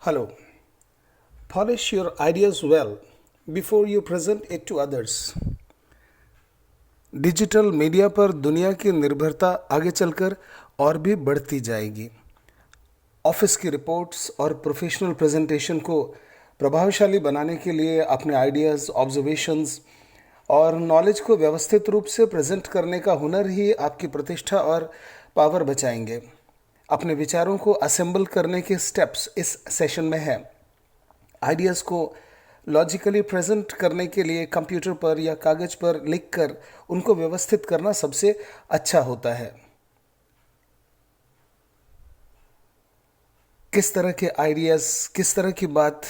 Hello. Polish your ideas well before you present it to others. Digital media पर दुनिया की निर्भरता आगे चलकर और भी बढ़ती जाएगी। ऑफिस की रिपोर्ट्स और प्रोफेशनल प्रेजेंटेशन को प्रभावशाली बनाने के लिए अपने आइडियाज़, ऑब्जर्वेशंस और नॉलेज को व्यवस्थित रूप से प्रेजेंट करने का हुनर ही आपकी प्रतिष्ठा और पावर बचाएंगे। अपने विचारों को असेंबल करने के स्टेप्स इस सेशन में हैं। आइडियाज़ को लॉजिकली प्रेजेंट करने के लिए कंप्यूटर पर या कागज़ पर लिखकर उनको व्यवस्थित करना सबसे अच्छा होता है। किस तरह के आइडियाज़, किस तरह की बात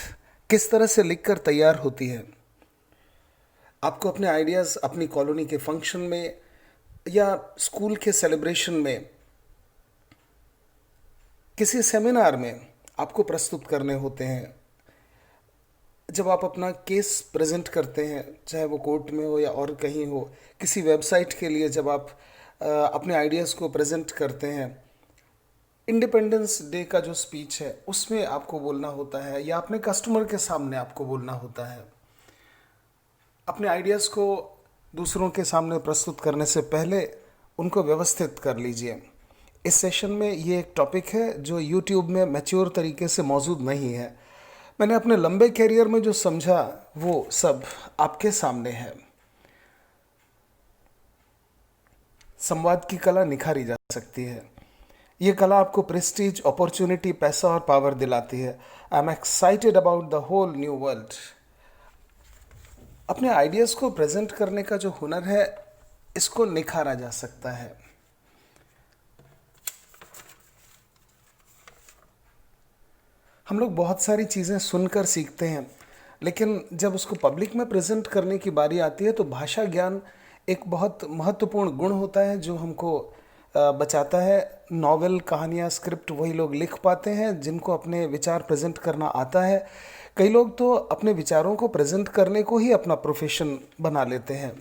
किस तरह से लिखकर तैयार होती है। आपको अपने आइडियाज़ अपनी कॉलोनी के फंक्शन में या स्कूल के सेलिब्रेशन में, किसी सेमिनार में आपको प्रस्तुत करने होते हैं। जब आप अपना केस प्रेजेंट करते हैं, चाहे वो कोर्ट में हो या और कहीं हो, किसी वेबसाइट के लिए जब आप अपने आइडियाज़ को प्रेजेंट करते हैं, इंडिपेंडेंस डे का जो स्पीच है उसमें आपको बोलना होता है या अपने कस्टमर के सामने आपको बोलना होता है। अपने आइडियाज़ को दूसरों के सामने प्रस्तुत करने से पहले उनको व्यवस्थित कर लीजिए। इस सेशन में ये एक टॉपिक है जो यूट्यूब में मैच्योर तरीके से मौजूद नहीं है। मैंने अपने लंबे कैरियर में जो समझा वो सब आपके सामने है। संवाद की कला निखारी जा सकती है। ये कला आपको प्रेस्टीज, अपॉर्चुनिटी, पैसा और पावर दिलाती है। I am excited about the whole new world. अपने आइडियाज़ को प्रेजेंट करने का जो हुनर है, इसको निखारा जा सकता है। हम लोग बहुत सारी चीज़ें सुनकर सीखते हैं, लेकिन जब उसको पब्लिक में प्रेजेंट करने की बारी आती है तो भाषा ज्ञान एक बहुत महत्वपूर्ण गुण होता है जो हमको बचाता है। नॉवेल, कहानियाँ, स्क्रिप्ट वही लोग लिख पाते हैं जिनको अपने विचार प्रेजेंट करना आता है। कई लोग तो अपने विचारों को प्रेजेंट करने को ही अपना प्रोफेशन बना लेते हैं।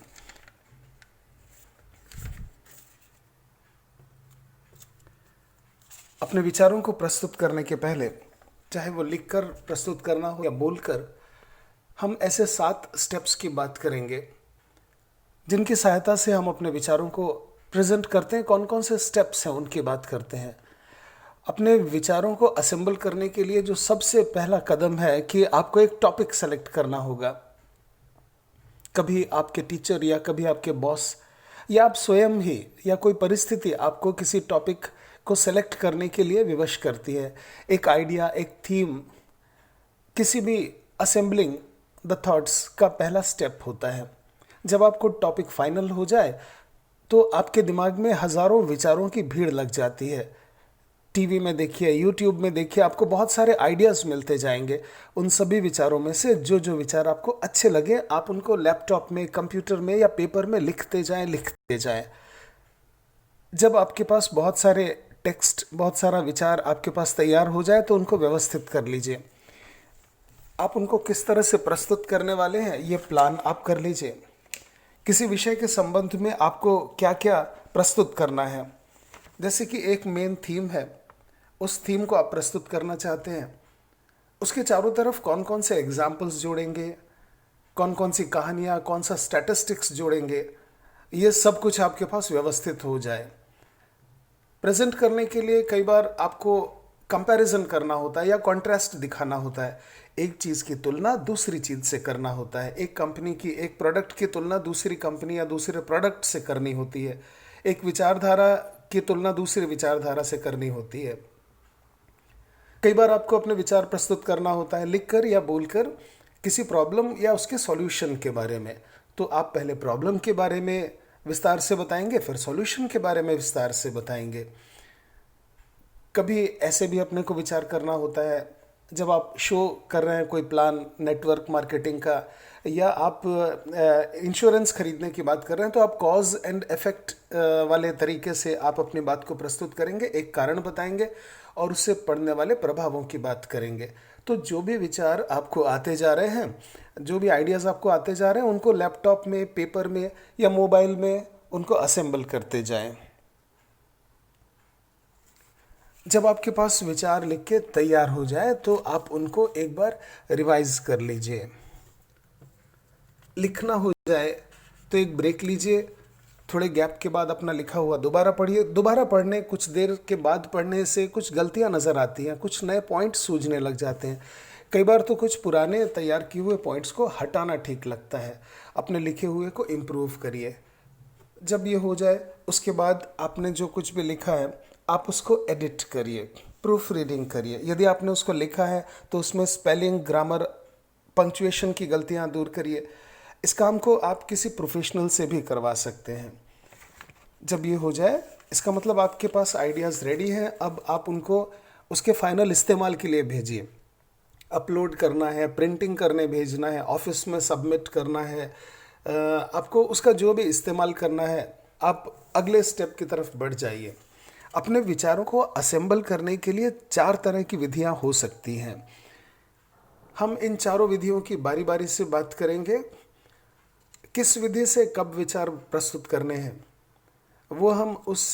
अपने विचारों को प्रस्तुत करने के पहले, चाहे वो लिखकर प्रस्तुत करना हो या बोलकर, हम ऐसे 7 स्टेप्स की बात करेंगे जिनकी सहायता से हम अपने विचारों को प्रेजेंट करते हैं। कौन कौन से स्टेप्स हैं उनकी बात करते हैं। अपने विचारों को असेंबल करने के लिए जो सबसे पहला कदम है कि आपको एक टॉपिक सेलेक्ट करना होगा। कभी आपके टीचर या कभी आपके बॉस या आप स्वयं ही या कोई परिस्थिति आपको किसी टॉपिक को सेलेक्ट करने के लिए विवश करती है। एक आइडिया, एक थीम, किसी भी असेंबलिंग द थॉट्स का पहला स्टेप होता है। जब आपको टॉपिक फाइनल हो जाए तो आपके दिमाग में हज़ारों विचारों की भीड़ लग जाती है। टीवी में देखिए, यूट्यूब में देखिए, आपको बहुत सारे आइडियाज़ मिलते जाएंगे। उन सभी विचारों में से जो जो विचार आपको अच्छे लगे, आप उनको लैपटॉप में, कंप्यूटर में या पेपर में लिखते जाएं। जब आपके पास बहुत सारे टेक्स्ट, बहुत सारा विचार आपके पास तैयार हो जाए तो उनको व्यवस्थित कर लीजिए। आप उनको किस तरह से प्रस्तुत करने वाले हैं ये प्लान आप कर लीजिए। किसी विषय के संबंध में आपको क्या क्या प्रस्तुत करना है, जैसे कि एक मेन थीम है, उस थीम को आप प्रस्तुत करना चाहते हैं, उसके चारों तरफ कौन कौन से एग्जाम्पल्स जोड़ेंगे, कौन कौन सी कहानियाँ, कौन सा स्टैटिस्टिक्स जोड़ेंगे, ये सब कुछ आपके पास व्यवस्थित हो जाए। प्रेजेंट करने के लिए कई बार आपको कंपैरिजन करना होता है या कॉन्ट्रास्ट दिखाना होता है। एक चीज़ की तुलना दूसरी चीज़ से करना होता है। एक कंपनी की एक प्रोडक्ट की तुलना दूसरी कंपनी या दूसरे प्रोडक्ट से करनी होती है। एक विचारधारा की तुलना दूसरी विचारधारा से करनी होती है। कई बार आपको अपने विचार प्रस्तुत करना होता है लिखकर या बोलकर, किसी प्रॉब्लम या उसके सॉल्यूशन के बारे में। तो आप पहले प्रॉब्लम के बारे में विस्तार से बताएंगे, फिर सॉल्यूशन के बारे में विस्तार से बताएंगे। कभी ऐसे भी अपने को विचार करना होता है, जब आप शो कर रहे हैं कोई प्लान नेटवर्क मार्केटिंग का, या आप इंश्योरेंस खरीदने की बात कर रहे हैं, तो आप कॉज एंड इफेक्ट वाले तरीके से आप अपनी बात को प्रस्तुत करेंगे। एक कारण बताएंगे और उससे पड़ने वाले प्रभावों की बात करेंगे। तो जो भी विचार आपको आते जा रहे हैं, जो भी आइडियाज़ आपको आते जा रहे हैं, उनको लैपटॉप में, पेपर में या मोबाइल में उनको असेंबल करते जाएं। जब आपके पास विचार लिख के तैयार हो जाए तो आप उनको एक बार रिवाइज कर लीजिए। लिखना हो जाए तो एक ब्रेक लीजिए, थोड़े गैप के बाद अपना लिखा हुआ दोबारा पढ़िए। दोबारा पढ़ने, कुछ देर के बाद पढ़ने से कुछ गलतियां नज़र आती हैं, कुछ नए पॉइंट सूझने लग जाते हैं। कई बार तो कुछ पुराने तैयार किए हुए पॉइंट्स को हटाना ठीक लगता है। अपने लिखे हुए को इम्प्रूव करिए। जब ये हो जाए उसके बाद आपने जो कुछ भी लिखा है आप उसको एडिट करिए, प्रूफ रीडिंग करिए। यदि आपने उसको लिखा है तो उसमें स्पेलिंग, ग्रामर, पंक्चुएशन की गलतियां दूर करिए। इस काम को आप किसी प्रोफेशनल से भी करवा सकते हैं। जब ये हो जाए इसका मतलब आपके पास आइडियाज़ रेडी हैं। अब आप उनको उसके फाइनल इस्तेमाल के लिए भेजिए। अपलोड करना है, प्रिंटिंग करने भेजना है, ऑफिस में सबमिट करना है, आपको उसका जो भी इस्तेमाल करना है, आप अगले स्टेप की तरफ बढ़ जाइए। अपने विचारों को असेंबल करने के लिए 4 तरह की विधियां हो सकती हैं। हम इन चारों विधियों की बारी बारी से बात करेंगे। किस विधि से कब विचार प्रस्तुत करने हैं वो हम उस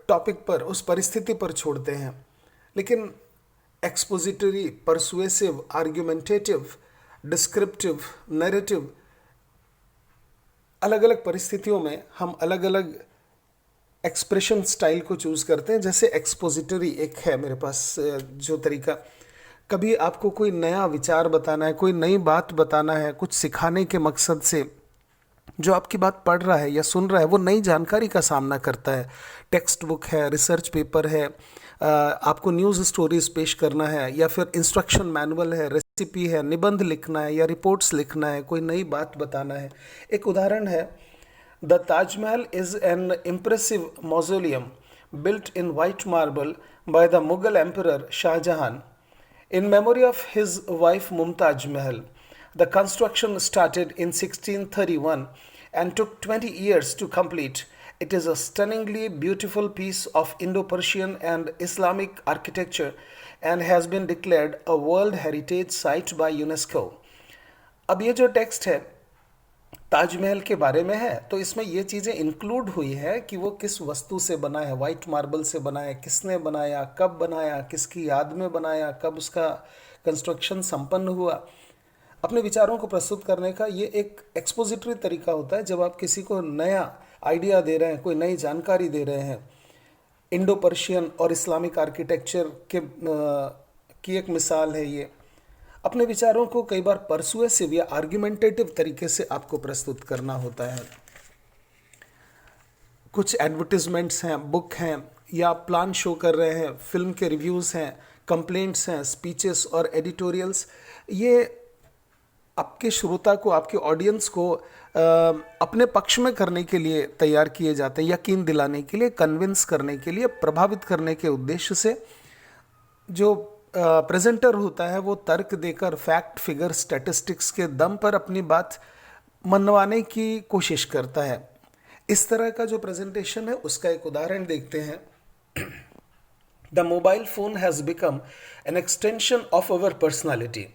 टॉपिक पर, उस परिस्थिति पर छोड़ते हैं। लेकिन expository, persuasive, argumentative, descriptive, narrative, अलग अलग परिस्थितियों में हम अलग अलग एक्सप्रेशन स्टाइल को चूज़ करते हैं। जैसे एक्सपोजिटरी एक है मेरे पास जो तरीका, कभी आपको कोई नया विचार बताना है, कोई नई बात बताना है, कुछ सिखाने के मकसद से जो आपकी बात पढ़ रहा है या सुन रहा है वो नई जानकारी का सामना करता है। टेक्स्ट बुक है, रिसर्च पेपर है, आपको न्यूज़ स्टोरीज पेश करना है, या फिर इंस्ट्रक्शन मैनुअल है, रेसिपी है, निबंध लिखना है या रिपोर्ट्स लिखना है, कोई नई बात बताना है। एक उदाहरण है, the Taj Mahal is an impressive मौजोलियम built in white marble by the Mughal Emperor Shah Jahan in memory of his wife Mumtaz Mahal. The construction started in 1631 and took 20 years to complete. It is a stunningly beautiful piece of Indo-Persian and Islamic architecture and has been declared a World Heritage Site by UNESCO. अब ये जो text है ताजमहल के बारे में है, तो इसमें ये चीज़ें इंक्लूड हुई है कि वो किस वस्तु से बना है, वाइट मार्बल से बना है, किसने बनाया, कब बनाया, किसकी याद में बनाया, कब उसका कंस्ट्रक्शन संपन्न हुआ। अपने विचारों को प्रस्तुत करने का ये एक एक्सपोजिटरी तरीका होता है। जब आप किसी को नया आइडिया दे रहे हैं, कोई नई जानकारी दे रहे हैं, इंडो पर्शियन और इस्लामिक आर्किटेक्चर की एक मिसाल है ये। अपने विचारों को कई बार परसुएसिव या आर्ग्यूमेंटेटिव तरीके से आपको प्रस्तुत करना होता है। कुछ एडवर्टिजमेंट्स हैं, बुक हैं, या प्लान शो कर रहे हैं, फिल्म के रिव्यूज़ हैं, कंप्लेंट्स हैं, स्पीचेस और एडिटोरियल्स। ये आपके श्रोता को, आपके ऑडियंस को अपने पक्ष में करने के लिए तैयार किए जाते हैं, यकीन दिलाने के लिए, कन्विंस करने के लिए, प्रभावित करने के उद्देश्य से। जो प्रेजेंटर होता है वो तर्क देकर, फैक्ट, फिगर, स्टैटिस्टिक्स के दम पर अपनी बात मनवाने की कोशिश करता है। इस तरह का जो प्रेजेंटेशन है उसका एक उदाहरण देखते हैं। The mobile phone has become an extension of our personality.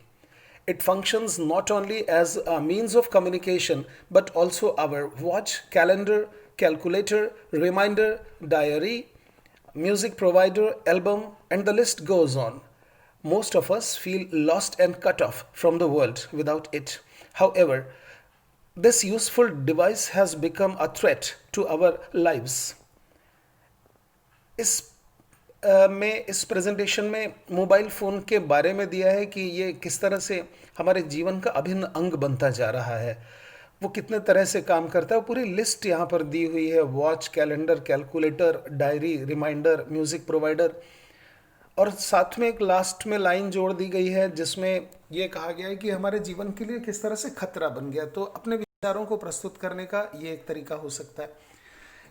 It functions not only as a means of communication but also our watch, calendar, calculator, reminder, diary, music provider, album, and the list goes on. Most of us feel lost and cut off from the world without it. However, this useful device has become a threat to our lives. इस presentation में mobile phone के बारे में दिया है कि ये किस तरह से हमारे जीवन का अभिन्न अंग बनता जा रहा है, वो कितने तरह से काम करता है। पूरी लिस्ट यहाँ पर दी हुई है, watch, calendar, calculator, diary, reminder, music provider, और साथ में एक लास्ट में लाइन जोड़ दी गई है जिसमें ये कहा गया है कि हमारे जीवन के लिए किस तरह से खतरा बन गया। तो अपने विचारों को प्रस्तुत करने का ये एक तरीका हो सकता है।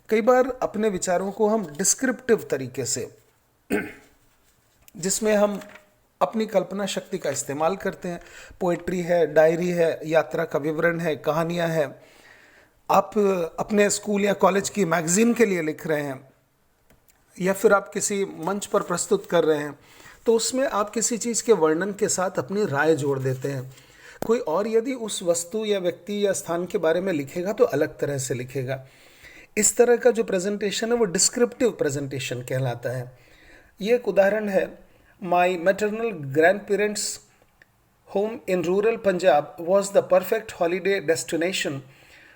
कई बार अपने विचारों को हम डिस्क्रिप्टिव तरीके से, जिसमें हम अपनी कल्पना शक्ति का इस्तेमाल करते हैं, पोएट्री है, डायरी है, यात्रा का विवरण है, कहानियाँ हैं, आप अपने स्कूल या कॉलेज की मैगजीन के लिए लिख रहे हैं, या फिर आप किसी मंच पर प्रस्तुत कर रहे हैं, तो उसमें आप किसी चीज़ के वर्णन के साथ अपनी राय जोड़ देते हैं। कोई और यदि उस वस्तु या व्यक्ति या स्थान के बारे में लिखेगा तो अलग तरह से लिखेगा। इस तरह का जो प्रेजेंटेशन है वो डिस्क्रिप्टिव प्रेजेंटेशन कहलाता है। ये एक उदाहरण है। My maternal grandparents home in rural Punjab was the perfect holiday destination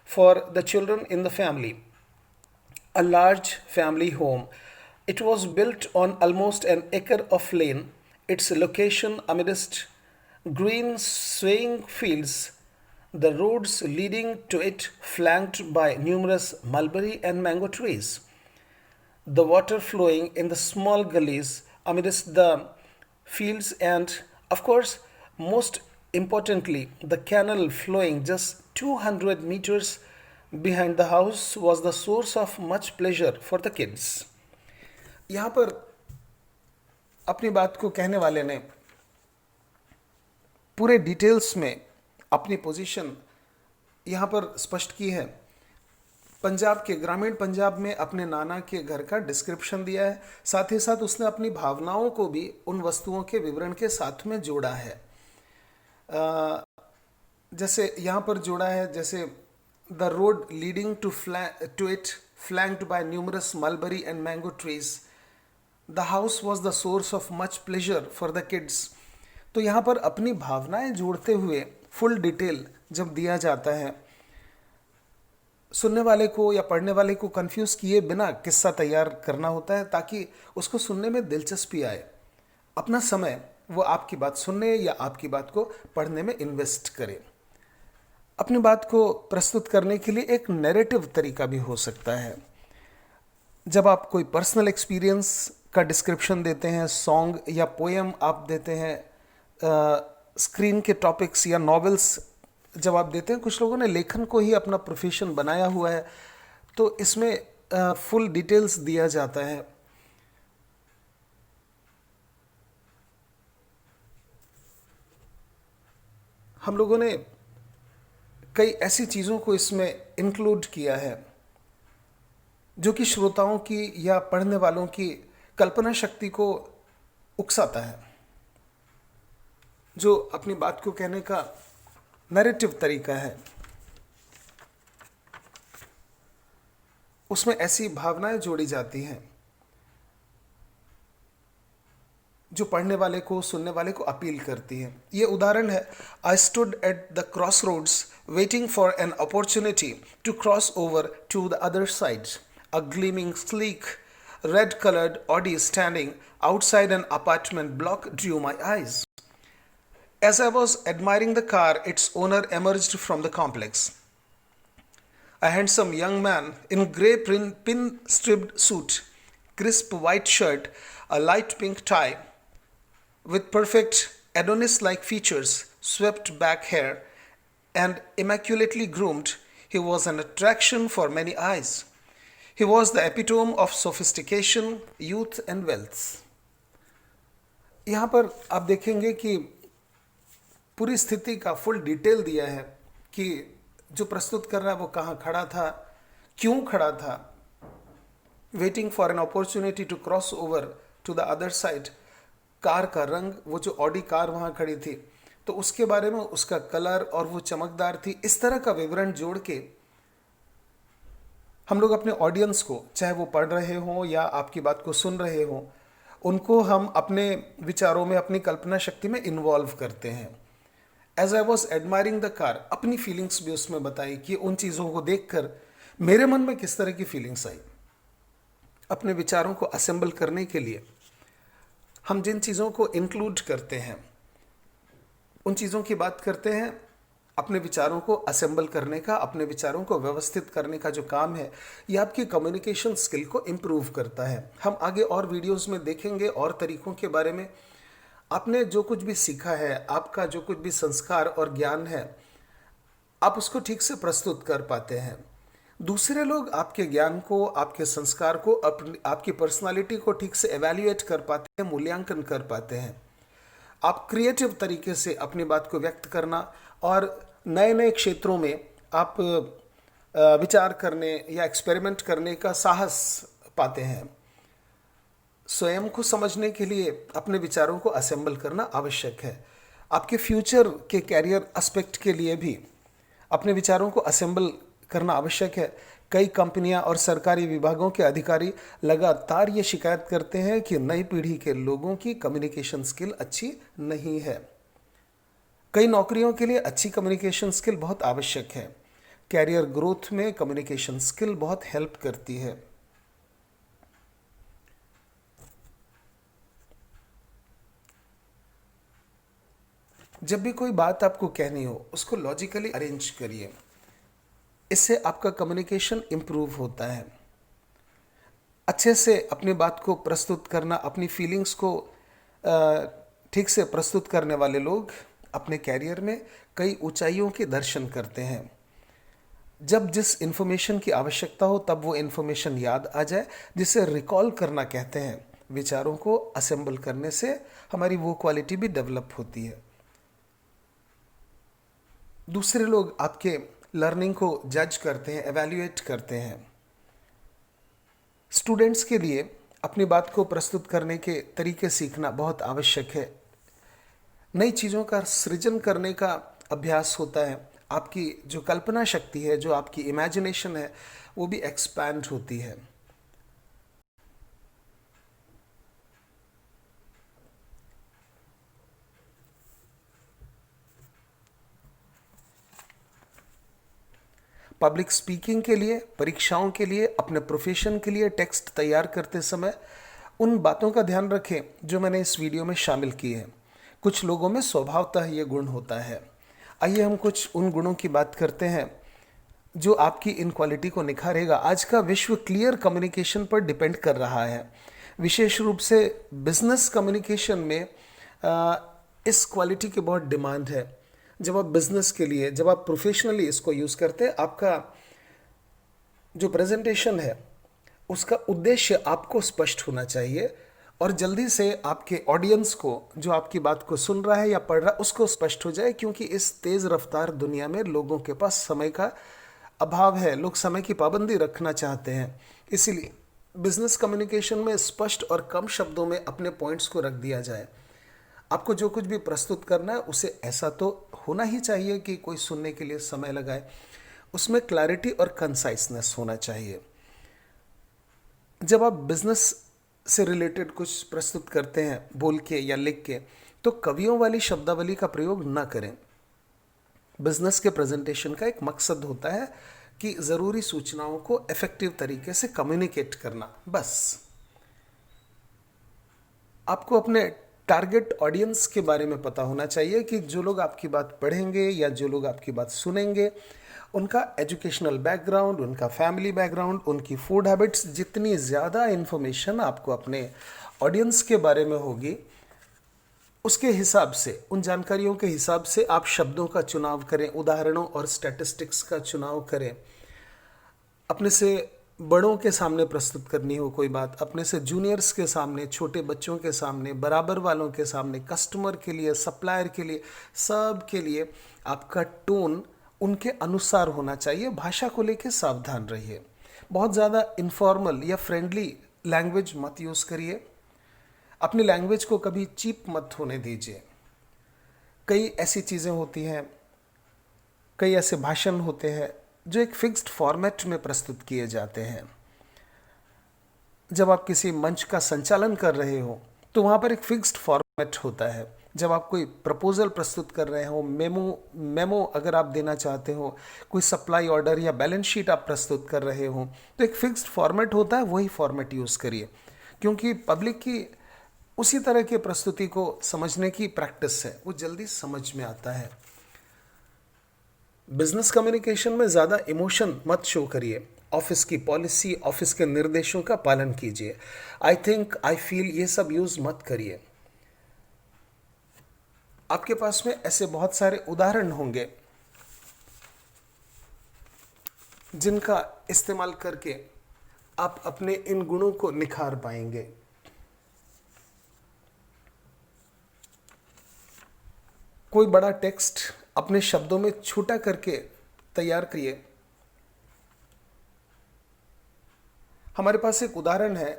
for the children in the family. A large family home. It was built on almost an acre of land, its location amidst green swaying fields, the roads leading to it flanked by numerous mulberry and mango trees, the water flowing in the small gullies amidst the fields, and, of course, most importantly, the canal flowing just 200 meters behind the house was the source of much pleasure for the kids. यहाँ पर अपनी बात को कहने वाले ने पूरे details में अपनी पोजीशन यहाँ पर स्पष्ट की है। पंजाब के ग्रामीण पंजाब में अपने नाना के घर का डिस्क्रिप्शन दिया है, साथ ही साथ उसने अपनी भावनाओं को भी उन वस्तुओं के विवरण के साथ में जोड़ा है। जैसे यहाँ पर जोड़ा है, जैसे the road leading to it flanked by numerous mulberry and mango trees, the house was the source of much pleasure for the kids. तो यहाँ पर अपनी भावनाएं जोड़ते हुए फुल डिटेल जब दिया जाता है, सुनने वाले को या पढ़ने वाले को कंफ्यूज किए बिना किस्सा तैयार करना होता है ताकि उसको सुनने में दिलचस्पी आए। अपना समय वो आपकी बात सुनने या आपकी बात को पढ़ने में इन्वेस्ट करे। अपनी बात को प्रस्तुत करने के लिए एक नैरेटिव तरीका भी हो सकता है। जब आप कोई पर्सनल एक्सपीरियंस का डिस्क्रिप्शन देते हैं, सॉन्ग या पोएम आप देते हैं, स्क्रीन के टॉपिक्स या नॉवेल्स जब आप देते हैं, कुछ लोगों ने लेखन को ही अपना प्रोफेशन बनाया हुआ है, तो इसमें फुल डिटेल्स दिया जाता है। हम लोगों ने कई ऐसी चीज़ों को इसमें इंक्लूड किया है जो कि श्रोताओं की या पढ़ने वालों की कल्पना शक्ति को उकसाता है। जो अपनी बात को कहने का नैरेटिव तरीका है, उसमें ऐसी भावनाएं जोड़ी जाती हैं जो पढ़ने वाले को, सुनने वाले को अपील करती है। ये उदाहरण है, I stood at the crossroads waiting for an opportunity to cross over to the other side, a gleaming sleek red coloured Audi standing outside an apartment block drew my eyes. As I was admiring the car, its owner emerged from the complex. A handsome young man in grey pin-striped suit, crisp white shirt, a light pink tie, with perfect Adonis-like features, swept back hair, and immaculately groomed, he was an attraction for many eyes. He was the epitome of sophistication, youth, and wealth. यहाँ पर आप देखेंगे कि पूरी स्थिति का full detail दिया है कि जो प्रस्तुत कर रहा है वो कहाँ खड़ा था, क्यों खड़ा था, waiting for an opportunity to cross over to the other side, car का रंग, वो जो ऑडी कार वहाँ खड़ी थी तो उसके बारे में, उसका कलर और वो चमकदार थी। इस तरह का विवरण जोड़ के हम लोग अपने ऑडियंस को, चाहे वो पढ़ रहे हों या आपकी बात को सुन रहे हों, उनको हम अपने विचारों में, अपनी कल्पना शक्ति में इन्वॉल्व करते हैं। As I was admiring the car, अपनी फीलिंग्स भी उसमें बताई कि उन चीज़ों को देखकर मेरे मन में किस तरह की फीलिंग्स आई। अपने विचारों को असेंबल करने के लिए हम जिन चीज़ों को इंक्लूड करते हैं, उन चीज़ों की बात करते हैं। अपने विचारों को असेंबल करने का, अपने विचारों को व्यवस्थित करने का जो काम है, ये आपकी कम्युनिकेशन स्किल को इम्प्रूव करता है। हम आगे और वीडियोस में देखेंगे और तरीकों के बारे में। आपने जो कुछ भी सीखा है, आपका जो कुछ भी संस्कार और ज्ञान है, आप उसको ठीक से प्रस्तुत कर पाते हैं। दूसरे लोग आपके ज्ञान को, आपके संस्कार को, आपकी पर्सनालिटी को ठीक से एवेल्युएट कर पाते हैं, मूल्यांकन कर पाते हैं। आप क्रिएटिव तरीके से अपनी बात को व्यक्त करना और नए नए क्षेत्रों में आप विचार करने या एक्सपेरिमेंट करने का साहस पाते हैं। स्वयं को समझने के लिए अपने विचारों को असेंबल करना आवश्यक है। आपके फ्यूचर के कैरियर एस्पेक्ट के लिए भी अपने विचारों को असेंबल करना आवश्यक है। कई कंपनियां और सरकारी विभागों के अधिकारी लगातार ये शिकायत करते हैं कि नई पीढ़ी के लोगों की कम्युनिकेशन स्किल अच्छी नहीं है। कई नौकरियों के लिए अच्छी कम्युनिकेशन स्किल बहुत आवश्यक है। कैरियर ग्रोथ में कम्युनिकेशन स्किल बहुत हेल्प करती है। जब भी कोई बात आपको कहनी हो, उसको लॉजिकली अरेंज करिए। इससे आपका कम्युनिकेशन इम्प्रूव होता है। अच्छे से अपनी बात को प्रस्तुत करना, अपनी फीलिंग्स को ठीक से प्रस्तुत करने वाले लोग अपने कैरियर में कई ऊंचाइयों के दर्शन करते हैं। जब जिस इन्फॉर्मेशन की आवश्यकता हो तब वो इन्फॉर्मेशन याद आ जाए, जिसे रिकॉल करना कहते हैं। विचारों को असेंबल करने से हमारी वो क्वालिटी भी डेवलप होती है। दूसरे लोग आपके लर्निंग को जज करते हैं, एवेल्युएट करते हैं। स्टूडेंट्स के लिए अपनी बात को प्रस्तुत करने के तरीके सीखना बहुत आवश्यक है। नई चीज़ों का सृजन करने का अभ्यास होता है। आपकी जो कल्पना शक्ति है, जो आपकी इमेजिनेशन है, वो भी एक्सपैंड होती है। पब्लिक स्पीकिंग के लिए, परीक्षाओं के लिए, अपने प्रोफेशन के लिए टेक्स्ट तैयार करते समय उन बातों का ध्यान रखें जो मैंने इस वीडियो में शामिल की है। कुछ लोगों में स्वभावतः ये गुण होता है। आइए हम कुछ उन गुणों की बात करते हैं जो आपकी इन क्वालिटी को निखारेगा। आज का विश्व क्लियर कम्युनिकेशन पर डिपेंड कर रहा है। विशेष रूप से बिजनेस कम्युनिकेशन में इस क्वालिटी की बहुत डिमांड है। जब आप बिजनेस के लिए, जब आप प्रोफेशनली इसको यूज़ करते हैं, आपका जो प्रेजेंटेशन है उसका उद्देश्य आपको स्पष्ट होना चाहिए और जल्दी से आपके ऑडियंस को, जो आपकी बात को सुन रहा है या पढ़ रहा है, उसको स्पष्ट हो जाए। क्योंकि इस तेज़ रफ्तार दुनिया में लोगों के पास समय का अभाव है। लोग समय की पाबंदी रखना चाहते हैं। इसीलिए बिजनेस कम्युनिकेशन में स्पष्ट और कम शब्दों में अपने पॉइंट्स को रख दिया जाए। आपको जो कुछ भी प्रस्तुत करना है उसे ऐसा तो होना ही चाहिए कि कोई सुनने के लिए समय लगाए। उसमें क्लैरिटी और कंसाइसनेस होना चाहिए। जब आप बिजनेस से रिलेटेड कुछ प्रस्तुत करते हैं बोल के या लिख के, तो कवियों वाली शब्दावली का प्रयोग ना करें। बिजनेस के प्रेजेंटेशन का एक मकसद होता है कि ज़रूरी सूचनाओं को इफेक्टिव तरीके से कम्युनिकेट करना। बस आपको अपने टारगेट ऑडियंस के बारे में पता होना चाहिए कि जो लोग आपकी बात पढ़ेंगे या जो लोग आपकी बात सुनेंगे, उनका एजुकेशनल बैकग्राउंड, उनका फैमिली बैकग्राउंड, उनकी फूड हैबिट्स, जितनी ज़्यादा इन्फॉर्मेशन आपको अपने ऑडियंस के बारे में होगी, उसके हिसाब से, उन जानकारियों के हिसाब से आप शब्दों का चुनाव करें, उदाहरणों और स्टैटिस्टिक्स का चुनाव करें। अपने से बड़ों के सामने प्रस्तुत करनी हो कोई बात, अपने से जूनियर्स के सामने, छोटे बच्चों के सामने, बराबर वालों के सामने, कस्टमर के लिए, सप्लायर के लिए, सब के लिए आपका टोन उनके अनुसार होना चाहिए। भाषा को लेकर सावधान रहिए। बहुत ज़्यादा इनफॉर्मल या फ्रेंडली लैंग्वेज मत यूज़ करिए। अपनी लैंग्वेज को कभी चीप मत होने दीजिए। कई ऐसी चीज़ें होती हैं, कई ऐसे भाषण होते हैं जो एक फिक्स्ड फॉर्मेट में प्रस्तुत किए जाते हैं। जब आप किसी मंच का संचालन कर रहे हो तो वहाँ पर एक फिक्स्ड फॉर्मेट होता है। जब आप कोई प्रपोजल प्रस्तुत कर रहे हो, मेमो अगर आप देना चाहते हो, कोई सप्लाई ऑर्डर या बैलेंस शीट आप प्रस्तुत कर रहे हो, तो एक फिक्स्ड फॉर्मेट होता है, वही फॉर्मेट यूज़ करिए। क्योंकि पब्लिक की उसी तरह की प्रस्तुति को समझने की प्रैक्टिस है, वो जल्दी समझ में आता है। बिजनेस कम्युनिकेशन में ज़्यादा इमोशन मत शो करिए। ऑफिस की पॉलिसी, ऑफिस के निर्देशों का पालन कीजिए। आई थिंक, आई फील, ये सब यूज़ मत करिए। आपके पास में ऐसे बहुत सारे उदाहरण होंगे जिनका इस्तेमाल करके आप अपने इन गुणों को निखार पाएंगे। कोई बड़ा टेक्स्ट अपने शब्दों में छोटा करके तैयार करिए। हमारे पास एक उदाहरण है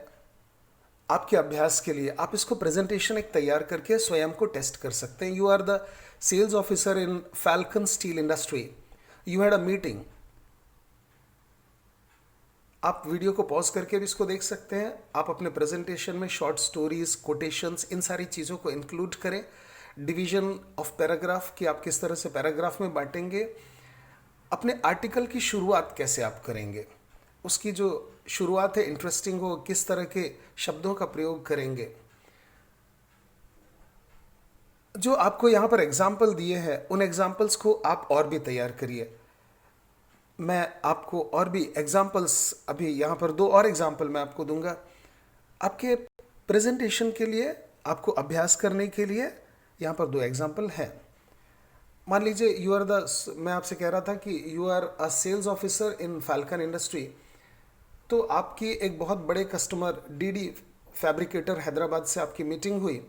आपके अभ्यास के लिए। आप इसको प्रेजेंटेशन एक तैयार करके स्वयं को टेस्ट कर सकते हैं। You are the sales officer in Falcon Steel Industry. You had a meeting आप वीडियो को पॉज करके भी इसको देख सकते हैं। आप अपने प्रेजेंटेशन में शॉर्ट स्टोरीज, कोटेशंस, इन सारी चीज़ों को इंक्लूड करें। डिवीजन ऑफ पैराग्राफ कि आप किस तरह से पैराग्राफ में बांटेंगे। अपने आर्टिकल की शुरुआत कैसे आप करेंगे, उसकी जो शुरुआत है इंटरेस्टिंग हो, किस तरह के शब्दों का प्रयोग करेंगे। जो आपको यहाँ पर एग्जाम्पल दिए हैं उन एग्जाम्पल्स को आप और भी तैयार करिए। मैं आपको और भी एग्जाम्पल्स, अभी यहाँ पर 2 और एग्जाम्पल मैं आपको दूंगा आपके प्रेजेंटेशन के लिए, आपको अभ्यास करने के लिए। यहाँ पर 2 एग्जाम्पल हैं। मान लीजिए यू आर द, मैं आपसे कह रहा था कि you are a sales officer in Falcon Industry. तो आपकी एक बहुत बड़े कस्टमर डीडी फैब्रिकेटर हैदराबाद से आपकी मीटिंग हुई।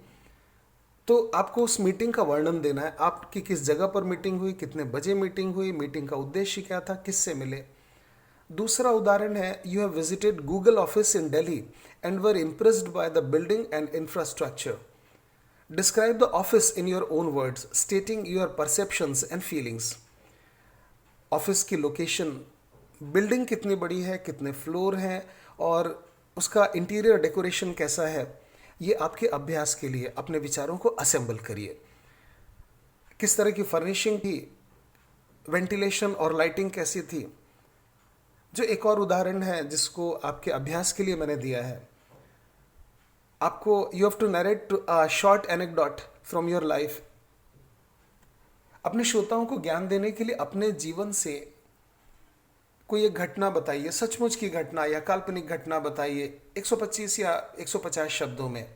तो आपको उस मीटिंग का वर्णन देना है, आपकी किस जगह पर मीटिंग हुई, कितने बजे मीटिंग हुई, मीटिंग का उद्देश्य क्या था, किससे मिले। दूसरा उदाहरण है, you have visited Google office in Delhi and were impressed by the building and infrastructure. Describe the office in your own words स्टेटिंग your perceptions and feelings. Office की लोकेशन, बिल्डिंग कितनी बड़ी है, कितने फ्लोर हैं और उसका इंटीरियर डेकोरेशन कैसा है। ये आपके अभ्यास के लिए अपने विचारों को असेंबल करिए। किस तरह की फर्निशिंग थी, वेंटिलेशन और लाइटिंग कैसी थी। जो एक और उदाहरण है जिसको आपके अभ्यास के लिए मैंने दिया है, आपको you have to narrate a short anecdote from your life. अपने श्रोताओं को ज्ञान देने के लिए अपने जीवन से कोई एक घटना बताइए, सचमुच की घटना या काल्पनिक घटना बताइए, 125 या 150 शब्दों में।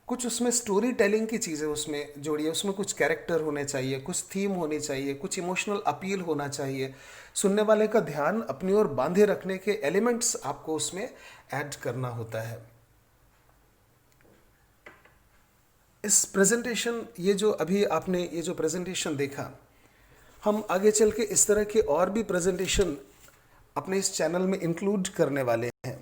कुछ उसमें स्टोरी टेलिंग की चीज़ें उसमें जोड़िए, उसमें कुछ कैरेक्टर होने चाहिए, कुछ थीम होनी चाहिए, कुछ इमोशनल अपील होना चाहिए। सुनने वाले का ध्यान अपनी ओर बांधे रखने के एलिमेंट्स आपको उसमें ऐड करना होता है। इस प्रेजेंटेशन, ये जो अभी आपने ये जो प्रेजेंटेशन देखा, हम आगे चल के इस तरह के और भी प्रेजेंटेशन अपने इस चैनल में इंक्लूड करने वाले हैं।